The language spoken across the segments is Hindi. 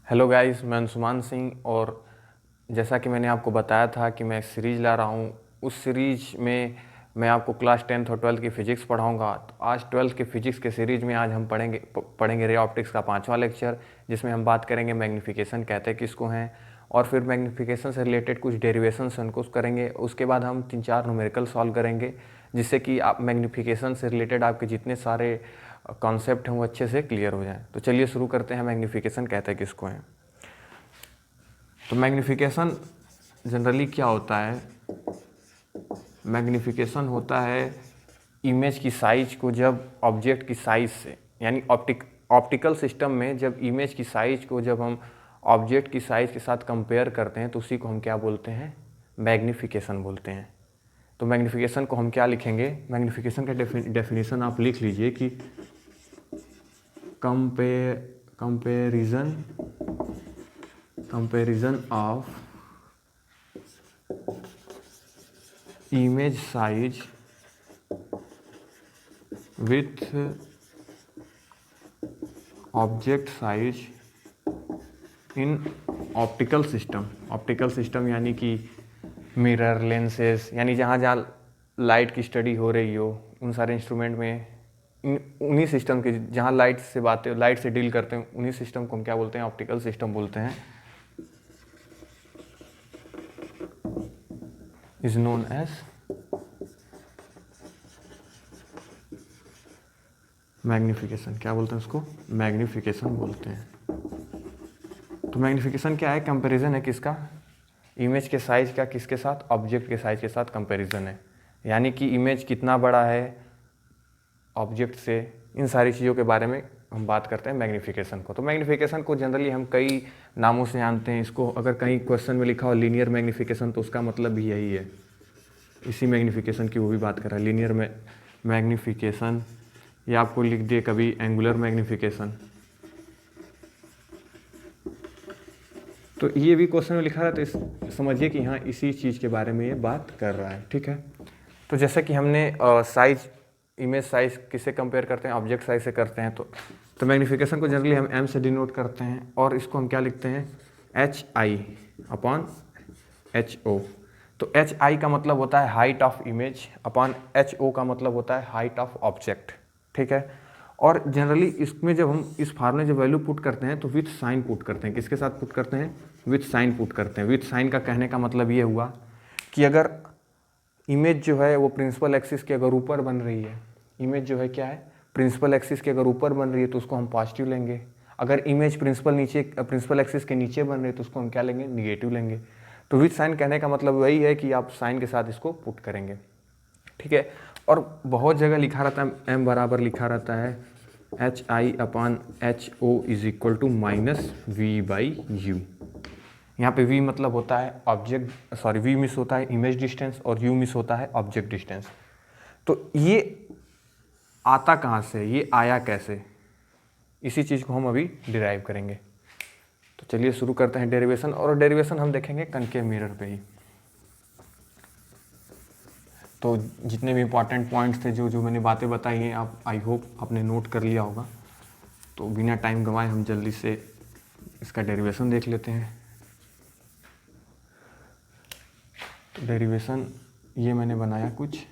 हेलो गाइस, मैं अंशुमान सिंह। और जैसा कि मैंने आपको बताया था कि मैं एक सीरीज़ ला रहा हूँ, उस सीरीज में मैं आपको क्लास 10th और 12th की फ़िज़िक्स पढ़ाऊँगा। तो आज 12th के फ़िज़िक्स के सीरीज में आज हम पढ़ेंगे रे ऑप्टिक्स का 5वां लेक्चर, जिसमें हम बात करेंगे मैग्नीफिकेशन कहते हैं किसको हैं, और फिर मैग्नीफिकेशन से रिलेटेड कुछ डेरिवेशन से उनको करेंगे। उसके बाद हम 3-4 न्यूमेरिकल सॉल्व करेंगे, जिससे कि आप मैग्नीफिकेशन से रिलेटेड आपके जितने सारे कॉन्सेप्ट हैं वो अच्छे से क्लियर हो जाएं। तो चलिए शुरू करते हैं। मैग्नीफिकेशन कहते हैं किसको हैं। तो मैग्नीफिकेशन जनरली क्या होता है? मैग्नीफिकेशन होता है इमेज की साइज को जब ऑब्जेक्ट की साइज से, यानी ऑप्टिकल सिस्टम में जब इमेज की साइज को जब हम ऑब्जेक्ट की साइज के साथ कंपेयर करते हैं तो उसी को हम क्या बोलते हैं? मैग्नीफिकेशन बोलते हैं। तो मैग्नीफिकेशन को हम क्या लिखेंगे? मैग्नीफिकेशन का डेफिनेशन आप लिख लीजिए कि comparison of image size with object size in optical system यानी कि मिरर, लेंसेज, यानी जहाँ जहाँ लाइट की स्टडी हो रही हो उन सारे इंस्ट्रूमेंट में उन्हीं सिस्टम के जहाँ लाइट से डील करते हैं उन्हीं सिस्टम को हम क्या बोलते हैं? ऑप्टिकल सिस्टम बोलते हैं। Is known as magnification. क्या बोलते हैं उसको? मैग्नीफिकेशन बोलते हैं। तो मैग्नीफिकेशन क्या है? कंपैरिजन है किसका? इमेज के साइज का किसके साथ? ऑब्जेक्ट के साइज के साथ कंपैरिजन है, यानी कि इमेज कितना बड़ा है ऑब्जेक्ट से, इन सारी चीज़ों के बारे में हम बात करते हैं मैग्नीफिकेशन को। तो मैग्नीफिकेशन को जनरली हम कई नामों से जानते हैं। इसको अगर कहीं क्वेश्चन में लिखा हो लीनियर मैग्नीफिकेशन तो उसका मतलब भी यही है। इसी मैग्नीफिकेशन की वो भी बात कर रहा है, लीनियर मैग्नीफिकेशन, या आपको लिख दिए कभी एंगुलर मैग्नीफिकेशन। तो ये भी क्वेश्चन में लिखा है तो समझिए कि हाँ इसी चीज़ के बारे में ये बात कर रहा है। ठीक है, तो जैसा कि हमने साइज, इमेज साइज किससे कंपेयर करते हैं? ऑब्जेक्ट साइज से करते हैं। तो मैग्नीफिकेशन को जनरली हम एम से डिनोट करते हैं, और इसको हम क्या लिखते हैं? HI/HO। तो HI का मतलब होता है height of image, upon HO का मतलब होता है हाइट ऑफ ऑब्जेक्ट। ठीक है, और जनरली इसमें जब हम इस फार्मूले जब वैल्यू पुट करते हैं तो विथ साइन पुट करते हैं। किसके साथ पुट करते हैं? विथ साइन पुट करते हैं। विथ साइन का कहने का मतलब ये हुआ कि अगर इमेज जो है वो प्रिंसिपल एक्सिस के अगर ऊपर बन रही है, इमेज जो है क्या है? प्रिंसिपल एक्सिस के अगर ऊपर बन रही है तो उसको हम पॉजिटिव लेंगे। अगर इमेज प्रिंसिपल एक्सिस के नीचे बन रही है तो उसको हम क्या लेंगे? निगेटिव लेंगे। तो विथ साइन कहने का मतलब वही है कि आप साइन के साथ इसको पुट करेंगे। ठीक है, और बहुत जगह लिखा रहता है m बराबर लिखा रहता है HI/HO is equal to -V/U। यहाँ पे V मतलब होता है V मिस होता है इमेज डिस्टेंस, और U मिस होता है ऑब्जेक्ट डिस्टेंस। तो ये आता कहाँ से? ये आया कैसे? इसी चीज़ को हम अभी डिराइव करेंगे। तो चलिए शुरू करते हैं डेरिवेशन, और डेरिवेशन हम देखेंगे कनकेव मिरर पे ही। तो जितने भी इंपॉर्टेंट पॉइंट्स थे, जो मैंने बातें बताई हैं, आप आई होप आपने नोट कर लिया होगा। तो बिना टाइम गंवाए हम जल्दी से इसका डेरिवेशन देख लेते हैं। तो डेरिवेशन ये मैंने बनाया कुछ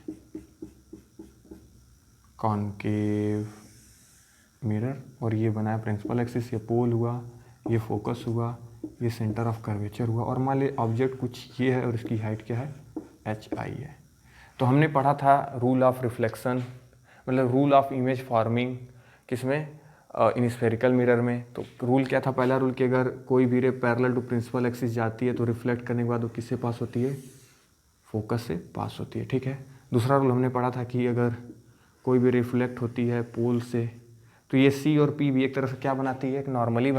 कॉनकेव मिरर, और ये बनाया प्रिंसिपल एक्सिस, ये पोल हुआ, ये फोकस हुआ, ये सेंटर ऑफ कर्वेचर हुआ, और मान लीजिए ऑब्जेक्ट कुछ ये है और इसकी हाइट क्या है? HI है। तो हमने पढ़ा था रूल ऑफ रिफ्लेक्शन, मतलब रूल ऑफ इमेज फॉर्मिंग, किसमें? इन स्फेरिकल मिरर में। तो रूल क्या था? पहला रूल कि अगर कोई भी ray parallel to principal axis जाती है तो रिफ्लेक्ट करने के बाद वो किससे पास होती है? फोकस से पास होती है। ठीक है, दूसरा रूल हमने पढ़ा था कि अगर कोई भी रिफ्लेक्ट होती है पोल से तो ये C और P भी एक तरह से क्या बनाती है? एक नॉर्मल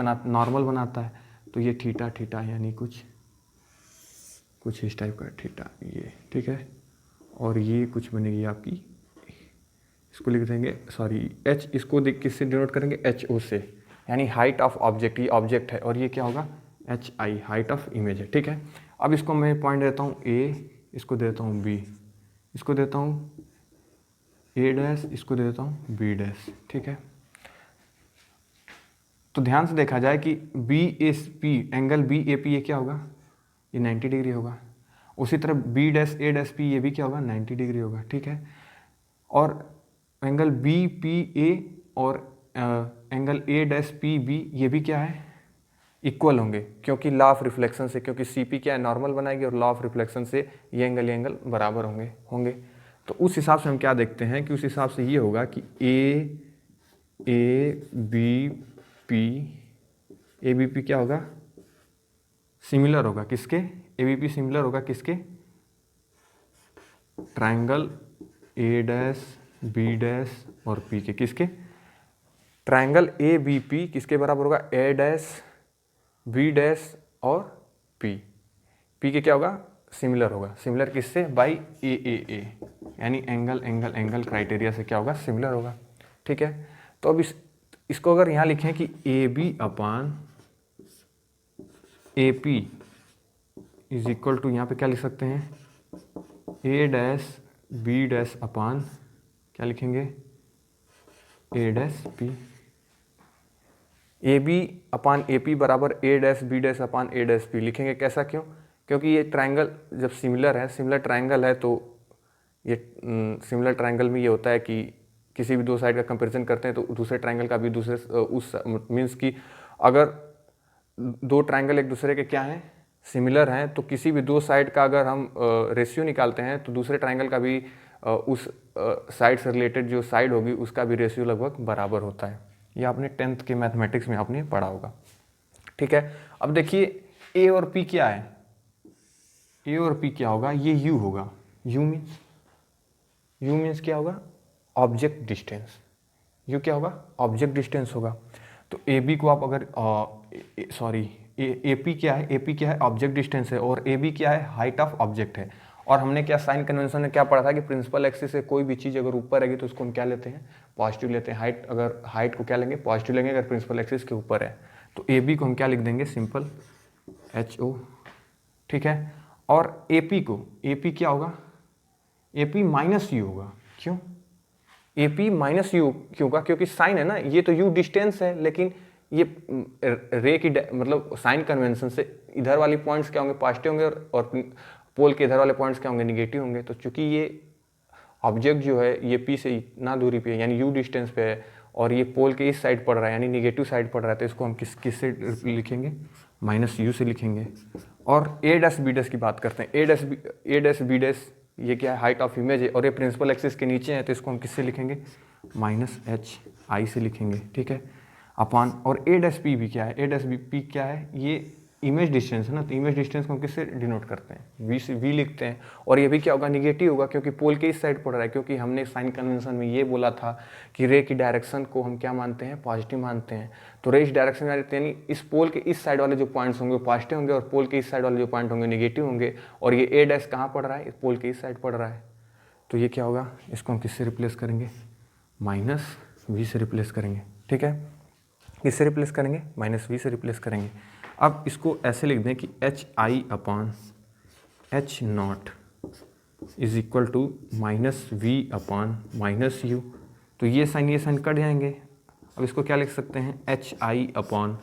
बनाता है। तो ये थीटा यानी कुछ इस टाइप का थीटा, ये ठीक है, और ये कुछ बनेगी आपकी, इसको लिख देंगे H, इसको किससे डिनोट करेंगे? HO से, यानी हाइट ऑफ ऑब्जेक्ट। ये ऑब्जेक्ट है और ये क्या होगा? HI, हाइट ऑफ इमेज है। ठीक है, अब इसको मैं पॉइंट देता हूँ A, इसको देता हूँ B, इसको देता हूँ A डैश, इसको देता हूँ B डैश। ठीक है, तो ध्यान से देखा जाए कि B S P angle B A P ये क्या होगा, ये 90 डिग्री होगा। उसी तरह B dash A dash P ये भी क्या होगा, 90 डिग्री होगा, ठीक है। और एंगल बी पी ए और angle A dash P B ये भी क्या है, इक्वल होंगे, क्योंकि लॉ ऑफ रिफ्लेक्शन से, क्योंकि सी पी क्या है, नॉर्मल बनाएगी, और लॉ ऑफ रिफ्लेक्शन से ये एंगल बराबर होंगे। तो उस हिसाब से हम क्या देखते हैं कि उस हिसाब से ये होगा कि ए बी पी क्या होगा, सिमिलर होगा किसके, ए बी पी सिमिलर होगा किसके, triangle A dash B dash और पी के, किसके, ट्रायंगल ए बी पी किसके बराबर होगा, ए डैश बी डैश और पी के क्या होगा, सिमिलर होगा। सिमिलर किससे, बाई ए यानी एंगल क्राइटेरिया से क्या होगा, सिमिलर होगा, ठीक है। तो अब इसको अगर यहाँ लिखें कि A B upon A P is equal to, यहाँ पे क्या लिख सकते हैं, A dash B dash upon क्या लिखेंगे, A dash P. A B upon A P बराबर A dash B dash upon A dash P लिखेंगे। कैसा, क्यों, क्योंकि ये ट्रायंगल जब सिमिलर है, सिमिलर ट्रायंगल है, तो ये सिमिलर ट्रायंगल में ये होता है कि किसी भी दो साइड का कंपैरिजन करते हैं तो दूसरे ट्रायंगल का भी दूसरे उस मीन्स कि अगर दो ट्रायंगल एक दूसरे के क्या हैं, सिमिलर हैं, तो किसी भी दो साइड का अगर हम रेशियो निकालते हैं तो दूसरे ट्रायंगल का भी उस साइड से रिलेटेड जो साइड होगी उसका भी रेशियो लगभग बराबर होता है। ये आपने 10th के मैथमेटिक्स में आपने पढ़ा होगा, ठीक है। अब देखिए ए और पी क्या है, ए और पी क्या होगा, ये यू होगा, यू मीन्स क्या होगा, ऑब्जेक्ट डिस्टेंस। यू क्या होगा, ऑब्जेक्ट डिस्टेंस होगा। तो ए बी को आप अगर ए पी क्या है, ए पी क्या है, ऑब्जेक्ट डिस्टेंस है, और ए बी क्या है, हाइट ऑफ ऑब्जेक्ट है। और हमने क्या साइन कन्वेंशन में क्या पढ़ा था कि प्रिंसिपल एक्सिस से कोई भी चीज़ अगर ऊपर रहेगी तो उसको हम क्या लेते हैं, पॉजिटिव लेते हैं। हाइट को क्या लेंगे, पॉजिटिव लेंगे अगर प्रिंसिपल एक्सिस के ऊपर है। तो ए बी को हम क्या लिख देंगे, सिंपल एच ओ, ठीक है। और ए पी को, ए पी क्या होगा, ए पी माइनस यू होगा। क्यों, ए पी माइनस यू क्यों होगा, क्योंकि साइन है ना, ये तो यू डिस्टेंस है, लेकिन ये रे की मतलब साइन कन्वेंशन से इधर वाली पॉइंट्स क्या होंगे, पॉजिटिव होंगे, और पोल के इधर वाले पॉइंट्स क्या होंगे, निगेटिव होंगे। तो चूंकि ये ऑब्जेक्ट जो है ये पी से इतना दूरी पे है, यानी यू डिस्टेंस पे है, और ये पोल के इस साइड पड़ रहा है, यानी निगेटिव साइड पड़ रहा है, तो इसको हम किस से लिखेंगे, माइनस यू से लिखेंगे। और ए डैश बी डैश की बात करते हैं, ए डैश बी डैश ये क्या है, हाइट ऑफ इमेज है, और ये प्रिंसिपल एक्सिस के नीचे है, तो इसको हम किससे लिखेंगे, माइनस एच आई से लिखेंगे, ठीक है, अपान। और ए डैश पी भी क्या है, ए डैश पी क्या है, ये इमेज डिस्टेंस है ना, तो इमेज डिस्टेंस को हम किससे डिनोट करते हैं, वी से, वी लिखते हैं। और ये भी क्या होगा, निगेटिव होगा, क्योंकि पोल के इस साइड पड़ रहा है, क्योंकि हमने साइन कन्वेंशन में ये बोला था कि रे की डायरेक्शन को हम क्या मानते हैं, पॉजिटिव मानते हैं। तो रे इस डायरेक्शन में यानी इस पोल के इस साइड वाले जो पॉइंट्स होंगे वो पॉजिटिव होंगे, और पोल के इस साइड वाले जो पॉइंट होंगे निगेटिव होंगे। और ये ए डैश कहाँ पड़ रहा है, पोल के इस साइड पड़ रहा है, तो ये क्या होगा, इसको हम किससे रिप्लेस करेंगे, माइनस वी से रिप्लेस करेंगे, ठीक है। किससे रिप्लेस करेंगे, माइनस वी से रिप्लेस करेंगे। अब इसको ऐसे लिख दें कि H I upon H not is equal to minus V upon minus U. तो ये साइन कट जाएंगे। अब इसको क्या लिख सकते हैं, H I upon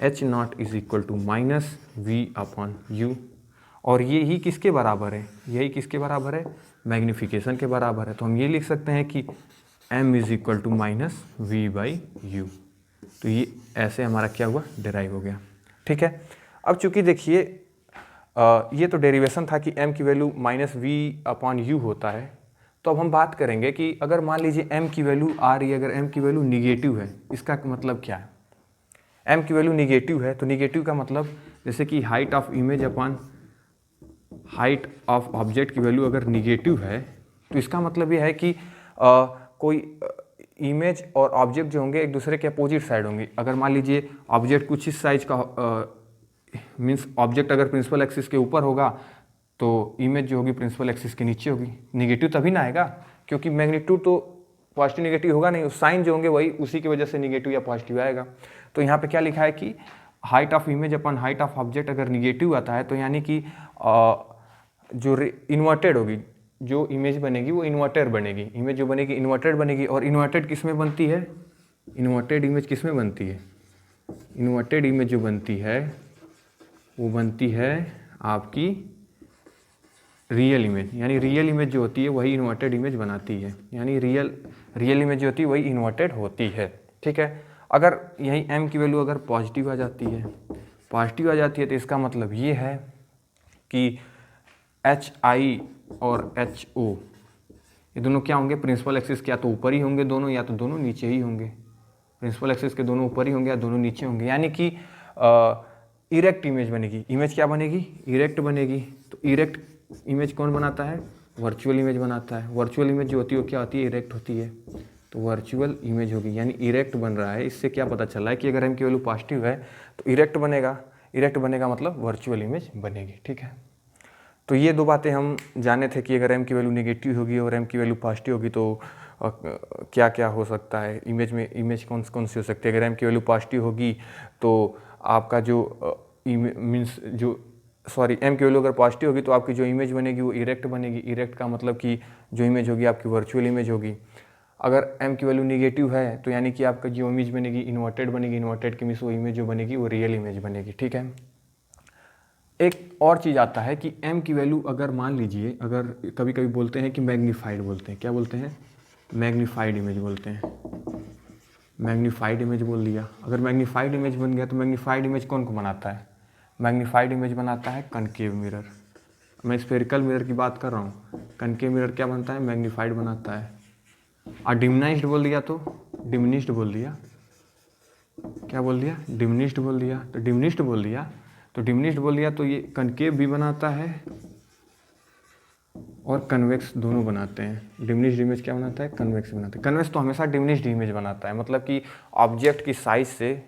H not is equal to minus V upon U. और ये ही किसके बराबर है, यही किसके बराबर है, मैग्नीफिकेशन के बराबर है। तो हम ये लिख सकते हैं कि m is equal to minus V by U. तो ये ऐसे हमारा क्या हुआ, डिराइव हो गया, ठीक है। अब चूंकि देखिए ये तो डेरिवेशन था कि m की value minus V upon U होता है। तो अब हम बात करेंगे कि अगर मान लीजिए m की वैल्यू आ रही है, अगर m की वैल्यू निगेटिव है, इसका मतलब क्या है, m की वैल्यू निगेटिव है, तो निगेटिव का मतलब जैसे कि height of image upon height of object की वैल्यू अगर निगेटिव है, तो इसका मतलब ये है कि कोई इमेज और ऑब्जेक्ट जो होंगे एक दूसरे के अपोजिट साइड होंगे। अगर मान लीजिए ऑब्जेक्ट कुछ इस साइज का मीन्स ऑब्जेक्ट अगर प्रिंसिपल एक्सिस के ऊपर होगा तो इमेज जो होगी प्रिंसिपल एक्सिस के नीचे होगी। निगेटिव तभी ना आएगा क्योंकि मैग्नीट्यूड तो पॉजिटिव निगेटिव होगा नहीं, साइन जो होंगे वही उसी की वजह से निगेटिव या पॉजिटिव आएगा। तो यहाँ पे क्या लिखा है कि height of image upon height of object अगर निगेटिव आता है तो यानी कि जो इन्वर्टेड होगी, जो इमेज बनेगी वो इन्वर्टेड बनेगी, इमेज जो बनेगी इन्वर्टेड बनेगी। और इन्वर्टेड किस में बनती है, इन्वर्टेड इमेज किस में बनती है, इन्वर्टेड इमेज जो बनती है वो बनती है आपकी रियल इमेज, यानी रियल इमेज जो होती है वही इन्वर्टेड इमेज बनाती है, यानी रियल इमेज जो होती है वही इन्वर्टेड होती है। ठीक है, अगर यही m की वैल्यू अगर पॉजिटिव आ जाती है, तो इसका मतलब ये है कि HI और HO ये दोनों क्या होंगे, प्रिंसिपल एक्सिस के या तो ऊपर ही होंगे दोनों, या तो दोनों नीचे ही होंगे। प्रिंसिपल एक्सिस के दोनों ऊपर ही होंगे या दोनों नीचे होंगे, यानी कि इरेक्ट इमेज बनेगी। इमेज क्या बनेगी, इरेक्ट बनेगी। तो इरेक्ट इमेज कौन बनाता है, वर्चुअल इमेज बनाता है। वर्चुअल इमेज जो होती है वो क्या होती है, इरेक्ट होती है। तो वर्चुअल इमेज होगी, यानी इरेक्ट बन रहा है। इससे क्या पता चल रहा है कि अगर m की वैल्यू पॉजिटिव है तो इरेक्ट बनेगा। इरेक्ट बनेगा मतलब वर्चुअल इमेज बनेगी। ठीक है, तो ये दो बातें हम जाने थे कि अगर m की वैल्यू नेगेटिव होगी और m की वैल्यू पॉजिटिव होगी तो क्या क्या हो सकता है इमेज में। इमेज कौन सी हो सकती है, अगर m की वैल्यू पॉजिटिव होगी तो आपका जो मीन्स जो m की वैल्यू अगर पॉजिटिव होगी तो आपकी जो इमेज बनेगी वो इरेक्ट बनेगी। इरेक्ट का मतलब कि जो इमेज होगी आपकी वर्चुअल इमेज होगी। अगर m की वैल्यू नेगेटिव है तो यानी कि आपका जो इमेज बनेगी इन्वर्टेड बनेगी। इन्वर्टेड की मीन्स वो इमेज जो बनेगी वो रियल इमेज बनेगी। ठीक है, एक और चीज़ आता है कि m की वैल्यू अगर मान लीजिए, अगर कभी कभी बोलते हैं कि मैग्नीफाइड बोलते हैं, क्या बोलते हैं, मैग्नीफाइड इमेज बोलते हैं। मैग्नीफाइड इमेज बोल दिया, अगर मैग्नीफाइड इमेज बन गया तो मैग्नीफाइड इमेज कौन को बनाता है, मैग्नीफाइड इमेज बनाता है कनकेव मिरर। मैं स्फेरिकल मिरर की बात कर रहा हूँ, कनकेव मिरर क्या बनता है, मैग्नीफाइड बनाता है। और डिमिनाइज्ड बोल दिया तो डिमिनिश्ड बोल दिया, क्या बोल दिया, डिमिनिश्ड बोल दिया। तो डिमिनिश्ड बोल दिया तो ये कनकेव भी बनाता है और कन्वेक्स दोनों बनाते हैं। डिमिनिश्ड इमेज क्या बनाता है, कन्वेक्स बनाता है। कन्वेक्स तो हमेशा डिमिनिश्ड इमेज बनाता है, मतलब कि ऑब्जेक्ट की साइज से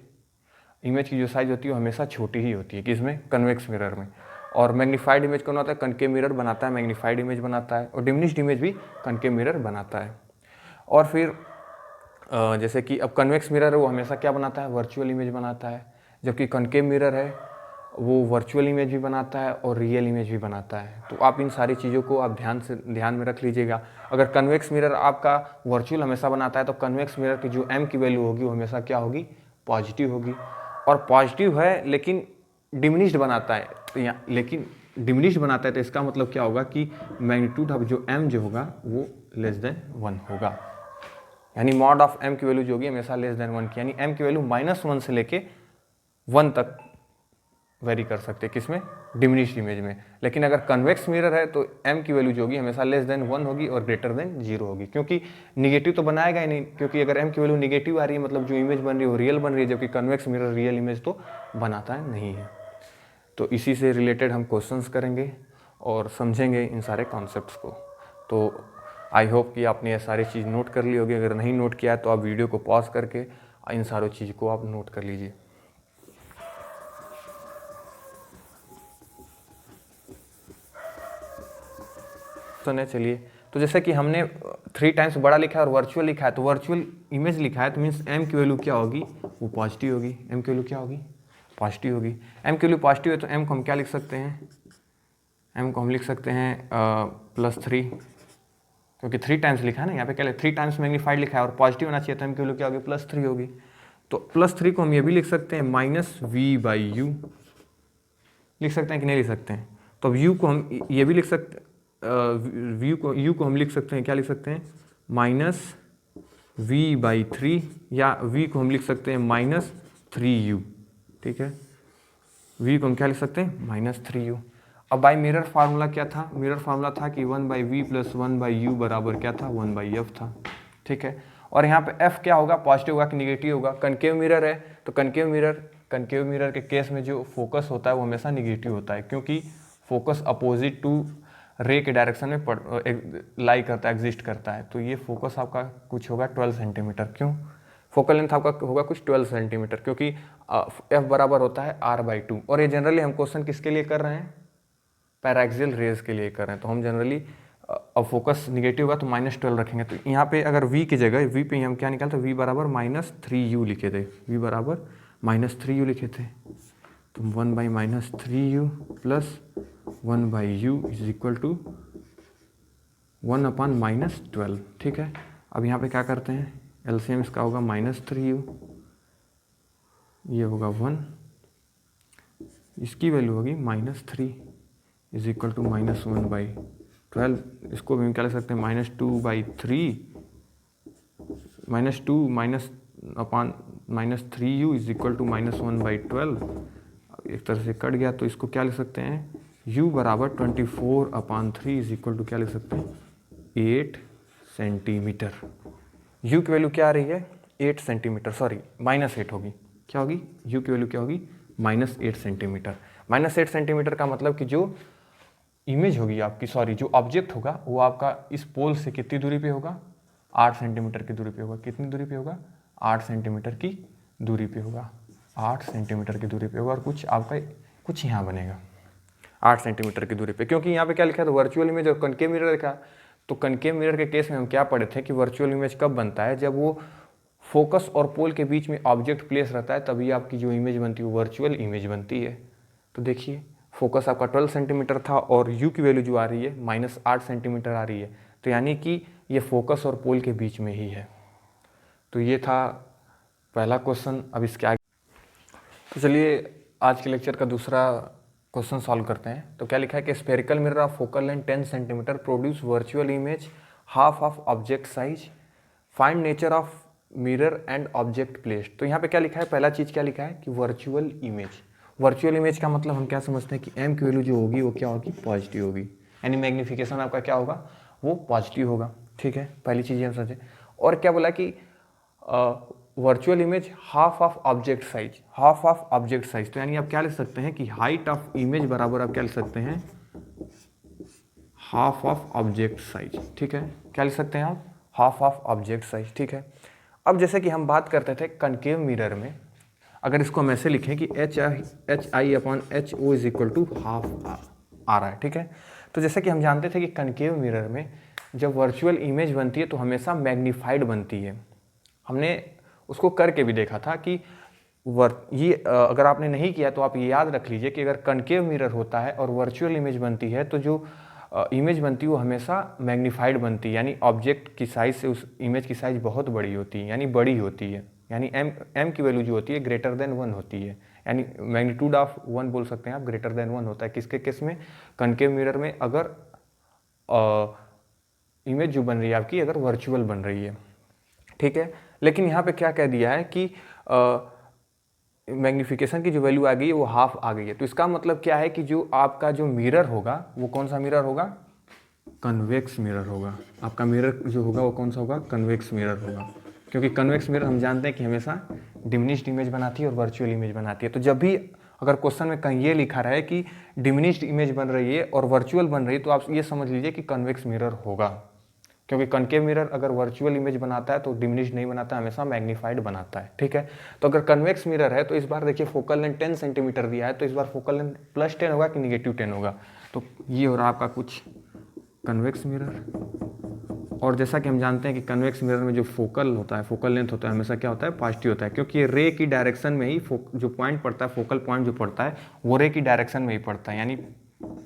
इमेज की जो साइज होती है वो हमेशा छोटी ही होती है, किसमें, कन्वेक्स मिरर में। और मैग्नीफाइड इमेज कौन होता है, कनकेव मिरर बनाता है, मैग्नीफाइड इमेज बनाता है। और डिमिनिश्ड इमेज भी कनकेव मिरर बनाता है। और फिर जैसे कि अब कन्वेक्स मिरर है वो हमेशा क्या बनाता है, वर्चुअल इमेज बनाता है, जबकि कनकेव मिरर है वो वर्चुअल इमेज भी बनाता है और रियल इमेज भी बनाता है। तो आप इन सारी चीज़ों को आप ध्यान में रख लीजिएगा। अगर कन्वेक्स मिरर आपका वर्चुअल हमेशा बनाता है तो कन्वेक्स मिरर की जो m की वैल्यू होगी वो हमेशा क्या होगी, पॉजिटिव होगी। और पॉजिटिव है लेकिन डिमिनिश्ड बनाता है, तो यहाँ लेकिन डिमिनिश्ड बनाता है तो इसका मतलब क्या होगा कि मैग्नीट्यूड ऑफ जो m जो होगा वो लेस देन 1 होगा। यानी मॉड ऑफ m की वैल्यू जो होगी हमेशा लेस देन 1 की, यानी m की वैल्यू -1 से लेके 1 तक वेरी कर सकते हैं, किसमें, डिमिनिश्ड इमेज में। लेकिन अगर कन्वेक्स मिरर है तो m की वैल्यू जो होगी हमेशा लेस देन 1 होगी और ग्रेटर देन 0 होगी, क्योंकि निगेटिव तो बनाएगा ही नहीं। क्योंकि अगर m की वैल्यू निगेटिव आ रही है मतलब जो इमेज बन रही है वो रियल बन रही है, जबकि कन्वेक्स मिरर रियल इमेज तो बनाता नहीं है। तो इसी से रिलेटेड हम क्वेश्चंस करेंगे और समझेंगे इन सारे कॉन्सेप्ट्स को। तो आई होप कि आपने ये सारी चीज़ नोट कर ली होगी। अगर नहीं नोट किया है तो आप वीडियो को पॉज करके इन सारी चीज़ को आप नोट कर लीजिए। चलिए, तो जैसे कि हमने 3 टाइम्स बड़ा लिखा है और वर्चुअल लिखा है, तो वर्चुअल इमेज लिखा है तो मीन्स m की वैल्यू क्या होगी, वो पॉजिटिव होगी। m की वैल्यू क्या होगी, पॉजिटिव होगी। m की वैल्यू पॉजिटिव है तो m को हम क्या लिख सकते हैं, m को हम लिख सकते हैं +3, क्योंकि 3 टाइम्स लिखा है ना, यहाँ पे क्या 3 टाइम्स मैग्नीफाइड लिखा है और पॉजिटिव होना चाहिए तो m की वैल्यू क्या होगी, +3 होगी। तो +3 को हम ये भी लिख सकते हैं -v/u, लिख सकते हैं कि नहीं लिख सकते हैं। तो अब u को हम ये भी लिख सकते u को हम लिख सकते हैं, क्या लिख सकते हैं, -v/3, या v को हम लिख सकते हैं -3u। ठीक है, v को हम क्या लिख सकते हैं, -3u। अब बाई मिरर फार्मूला क्या था, मिरर फार्मूला था कि 1/v + 1/u बराबर क्या था, 1/f था। ठीक है, और यहाँ पे f क्या होगा, पॉजिटिव होगा कि निगेटिव होगा। कनकेव मिरर है तो कनकेव मिरर के केस में जो फोकस होता है वो हमेशा निगेटिव होता है, क्योंकि फोकस अपोजिट टू रे के डायरेक्शन में लाई करता है, एग्जिस्ट करता है। तो ये फोकस आपका कुछ होगा 12 सेंटीमीटर। क्यों, फोकल लेंथ आपका होगा कुछ 12 सेंटीमीटर, क्योंकि f बराबर होता है r/2। और ये जनरली हम क्वेश्चन किसके लिए कर रहे हैं, पैराक्सियल रेज के लिए कर रहे हैं। तो हम जनरली अब फोकस निगेटिव होगा तो -12 रखेंगे। तो यहाँ पे अगर v की जगह v पे हम क्या निकालते, v बराबर -3u लिखे थे, v बराबर -3u लिखे थे। तो 1/-3u + 1/u = 1/-12। ठीक है, अब यहाँ पे क्या करते हैं, एलसीएम इसका होगा -3u ये होगा 1, इसकी वैल्यू होगी -3 इज इक्वल टू -1/12। इसको भी हम क्या लिख सकते हैं, -2/3 -3u इज इक्वल टू -1/12। एक तरह से कट गया तो इसको क्या लिख सकते हैं, u बराबर 24/3 इज इक्वल टू क्या लिख सकते हैं, 8 सेंटीमीटर। u की वैल्यू क्या आ रही है, 8 सेंटीमीटर, सॉरी -8 होगी, क्या होगी, u की वैल्यू क्या होगी, -8 सेंटीमीटर। -8 सेंटीमीटर का मतलब कि जो इमेज होगी आपकी, सॉरी जो ऑब्जेक्ट होगा वो आपका इस पोल से कितनी दूरी पे होगा, 8 सेंटीमीटर की दूरी पे होगा। कितनी दूरी पे होगा, 8 सेंटीमीटर की दूरी पे होगा, 8 सेंटीमीटर की दूरी पे होगा। और कुछ आपका कुछ यहाँ बनेगा 8 सेंटीमीटर की दूरी पे, क्योंकि यहाँ पे क्या लिखा है, तो वर्चुअल इमेज और कनकेव मिरर लिखा। तो कनकेव मिरर के केस में हम क्या पढ़े थे कि वर्चुअल इमेज कब बनता है, जब वो फोकस और पोल के बीच में ऑब्जेक्ट प्लेस रहता है, तभी आपकी जो इमेज बनती है वो वर्चुअल इमेज बनती है। तो देखिए फोकस आपका 12 सेंटीमीटर था और u की वैल्यू जो आ रही है -8 सेंटीमीटर आ रही है, तो यानी कि ये फोकस और पोल के बीच में ही है। तो ये था पहला क्वेश्चन। अब इसके आगे तो चलिए आज के लेक्चर का दूसरा क्वेश्चन सॉल्व करते हैं। तो क्या लिखा है कि spherical mirror of focal length 10 centimetre produce virtual image half of object size, find nature of mirror and object placed. तो यहाँ पे क्या लिखा है, पहला चीज़ क्या लिखा है कि वर्चुअल इमेज। वर्चुअल इमेज का मतलब हम क्या समझते हैं कि m की वैल्यू जो होगी वो क्या होगी, पॉजिटिव होगी, यानी मैग्नीफिकेशन आपका क्या होगा, वो पॉजिटिव होगा। ठीक है, पहली चीज़ हम समझे। और क्या बोला कि virtual image half of object size, half of object size, तो यानी आप क्या लिख सकते हैं कि हाइट ऑफ इमेज बराबर आप क्या लिख सकते हैं, हाफ ऑफ ऑब्जेक्ट साइज। ठीक है, क्या लिख सकते हैं आप, हाफ ऑफ ऑब्जेक्ट साइज। ठीक है, अब जैसे कि हम बात करते थे कनकेव मिरर में, अगर इसको हम ऐसे लिखें कि HI/HO is equal to half आ रहा है। ठीक है, तो जैसे कि हम जानते थे कि कनकेव मिरर में जब वर्चुअल इमेज बनती है तो हमेशा मैग्नीफाइड बनती है। हमने उसको करके भी देखा था कि ये अगर आपने नहीं किया तो आप ये याद रख लीजिए कि अगर कनकेव मिरर होता है और वर्चुअल इमेज बनती है तो जो इमेज बनती है वो हमेशा मैग्नीफाइड बनती है, यानी ऑब्जेक्ट की साइज से उस इमेज की साइज बहुत बड़ी होती है, यानी बड़ी होती है, यानी m की वैल्यू जो होती है ग्रेटर देन 1 होती है, यानी मैग्नीट्यूड ऑफ 1 बोल सकते हैं आप, ग्रेटर देन 1 होता है। किसके केस में, कनकेव मिरर में, अगर इमेज जो बन रही है आपकी अगर वर्चुअल बन रही है। ठीक है, लेकिन यहाँ पे क्या कह दिया है कि मैग्नीफिकेशन की जो वैल्यू आ गई है वो हाफ आ गई है। तो इसका मतलब क्या है कि जो आपका जो मिरर होगा वो कौन सा मिरर होगा, कन्वेक्स मिरर होगा। आपका मिरर जो होगा वो कौन सा होगा, कन्वेक्स मिरर होगा, क्योंकि कन्वेक्स मिरर हम जानते हैं कि हमेशा डिमिनिश्ड इमेज बनाती है और वर्चुअल इमेज बनाती है। तो जब भी अगर क्वेश्चन में कहीं ये लिखा रहे कि डिमिनिश्ड इमेज बन रही है और वर्चुअल बन रही है, तो आप ये समझ लीजिए कि कन्वेक्स मिरर होगा, क्योंकि कनकेव मिरर अगर वर्चुअल इमेज बनाता है तो डिमिनिश्ड नहीं बनाता, हमेशा मैग्नीफाइड बनाता है। ठीक है, तो अगर कन्वेक्स मिरर है तो इस बार देखिए फोकल लेंथ 10 सेंटीमीटर दिया है, तो इस बार फोकल लेंथ +10 होगा कि -10 होगा। तो ये हो रहा आपका कुछ कन्वेक्स मिरर। और जैसा कि हम जानते हैं कि कन्वेक्स मिरर में जो फोकल होता है, फोकल लेंथ होता है, हमेशा क्या होता है, पॉजिटिव होता है, क्योंकि ये रे की डायरेक्शन में ही जो पॉइंट पड़ता है, फोकल पॉइंट जो पड़ता है वो रे की डायरेक्शन में ही पड़ता है, यानी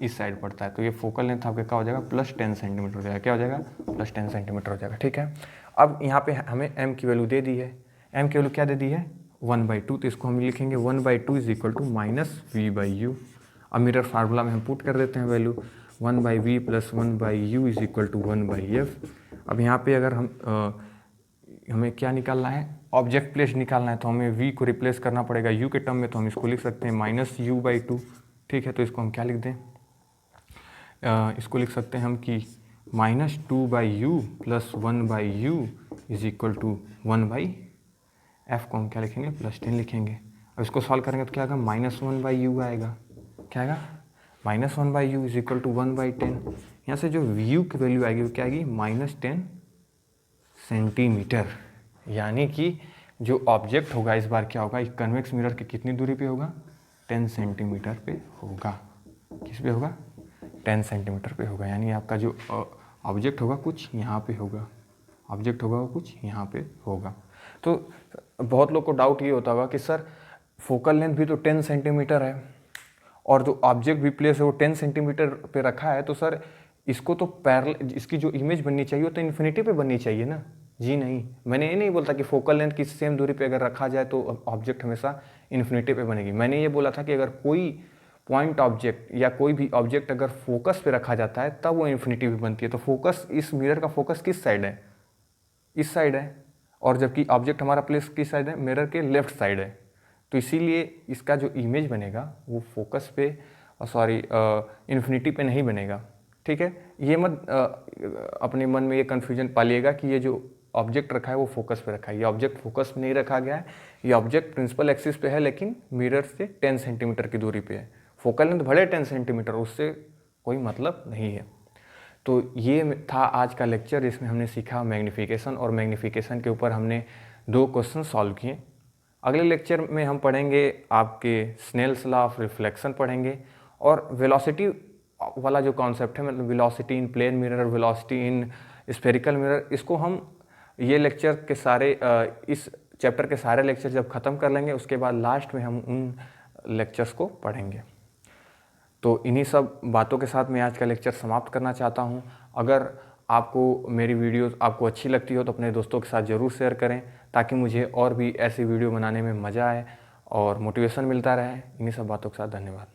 इस साइड पड़ता है। तो ये फोकल लेंथ आपका क्या हो जाएगा, +10 सेंटीमीटर हो जाएगा। क्या हो जाएगा, +10 सेंटीमीटर हो जाएगा। ठीक है, अब यहाँ पे हमें m की वैल्यू दे दी है, m की वैल्यू क्या दे दी है, 1/2, तो इसको हम लिखेंगे 1/2 इज इक्वल टू -v/u। अब मिरर फार्मूला में हम पुट कर देते हैं value 1/v + 1/u is equal to 1/f। अब यहाँ पे अगर हमें क्या निकालना है, ऑब्जेक्ट प्लेस निकालना है, तो हमें v को रिप्लेस करना पड़ेगा u के टर्म में, तो हम इसको लिख सकते हैं -u/2। ठीक है, तो इसको हम क्या लिख दें, इसको लिख सकते हैं हम कि -2/u + 1/u is equal to 1/f को हम क्या लिखेंगे, +10 लिखेंगे। अब इसको सॉल्व करेंगे तो क्या आएगा, -1/u आएगा। क्या आएगा, -1/u इज इक्वल टू 1/10। यहाँ से जो u की वैल्यू आएगी वो क्या आएगी, -10 सेंटीमीटर, यानी कि जो ऑब्जेक्ट होगा इस बार क्या होगा, एक कन्वेक्स मिरर की कितनी दूरी पे होगा, 10 सेंटीमीटर पे होगा। किस पे होगा, 10 सेंटीमीटर पे होगा, यानी आपका जो ऑब्जेक्ट होगा कुछ यहाँ पे होगा, ऑब्जेक्ट होगा वो कुछ यहाँ पे होगा। तो बहुत लोग को डाउट ये होता होगा कि सर फोकल लेंथ भी तो 10 सेंटीमीटर है और जो ऑब्जेक्ट भी प्लेस है वो 10 सेंटीमीटर पे रखा है, तो सर इसको तो पैरेलल, इसकी जो इमेज बननी चाहिए वो तो इन्फिनिटी पे बननी चाहिए ना। जी नहीं, मैंने ये नहीं बोलता कि फोकल लेंथ की सेम दूरी पे अगर रखा जाए तो ऑब्जेक्ट हमेशा इन्फिनिटी पे बनेगी। मैंने ये बोला था कि अगर कोई पॉइंट ऑब्जेक्ट या कोई भी ऑब्जेक्ट अगर फोकस पे रखा जाता है तब वो इन्फिनिटी पे बनती है। तो फोकस, इस मिरर का फोकस किस साइड है? इस साइड है, और जबकि ऑब्जेक्ट हमारा प्लेस किस साइड है? मिरर के लेफ्ट साइड है। तो इसीलिए इसका जो इमेज बनेगा वो फोकस पे, सॉरी, इन्फिनिटी पे नहीं बनेगा। ठीक है, ये मत अपने मन में ये कन्फ्यूजन पालिएगा कि ये जो ऑब्जेक्ट रखा है वो फोकस पे रखा है। ये ऑब्जेक्ट फोकस में नहीं रखा गया है, ये ऑब्जेक्ट प्रिंसिपल एक्सिस पे है लेकिन मिरर से 10 सेंटीमीटर की दूरी पे है। फोकल लेंथ भले 10 सेंटीमीटर, उससे कोई मतलब नहीं है। तो ये था आज का लेक्चर, जिसमें हमने सीखा मैग्नीफिकेशन, और मैग्नीफिकेशन के ऊपर हमने 2 क्वेश्चन सॉल्व किए। अगले लेक्चर में हम पढ़ेंगे आपके स्नेल्स लॉ ऑफ रिफ्लेक्शन पढ़ेंगे, और वेलोसिटी वाला जो कॉन्सेप्ट है, मतलब velocity in plane mirror, velocity in spherical mirror, इसको हम ये लेक्चर के सारे इस चैप्टर के सारे लेक्चर जब ख़त्म कर लेंगे उसके बाद लास्ट में हम उन लेक्चर्स को पढ़ेंगे। तो इन्हीं सब बातों के साथ मैं आज का लेक्चर समाप्त करना चाहता हूँ। अगर आपको मेरी वीडियोस आपको अच्छी लगती हो तो अपने दोस्तों के साथ ज़रूर शेयर करें, ताकि मुझे और भी ऐसी वीडियो बनाने में मज़ा आए और मोटिवेशन मिलता रहे। इन्हीं सब बातों के साथ धन्यवाद।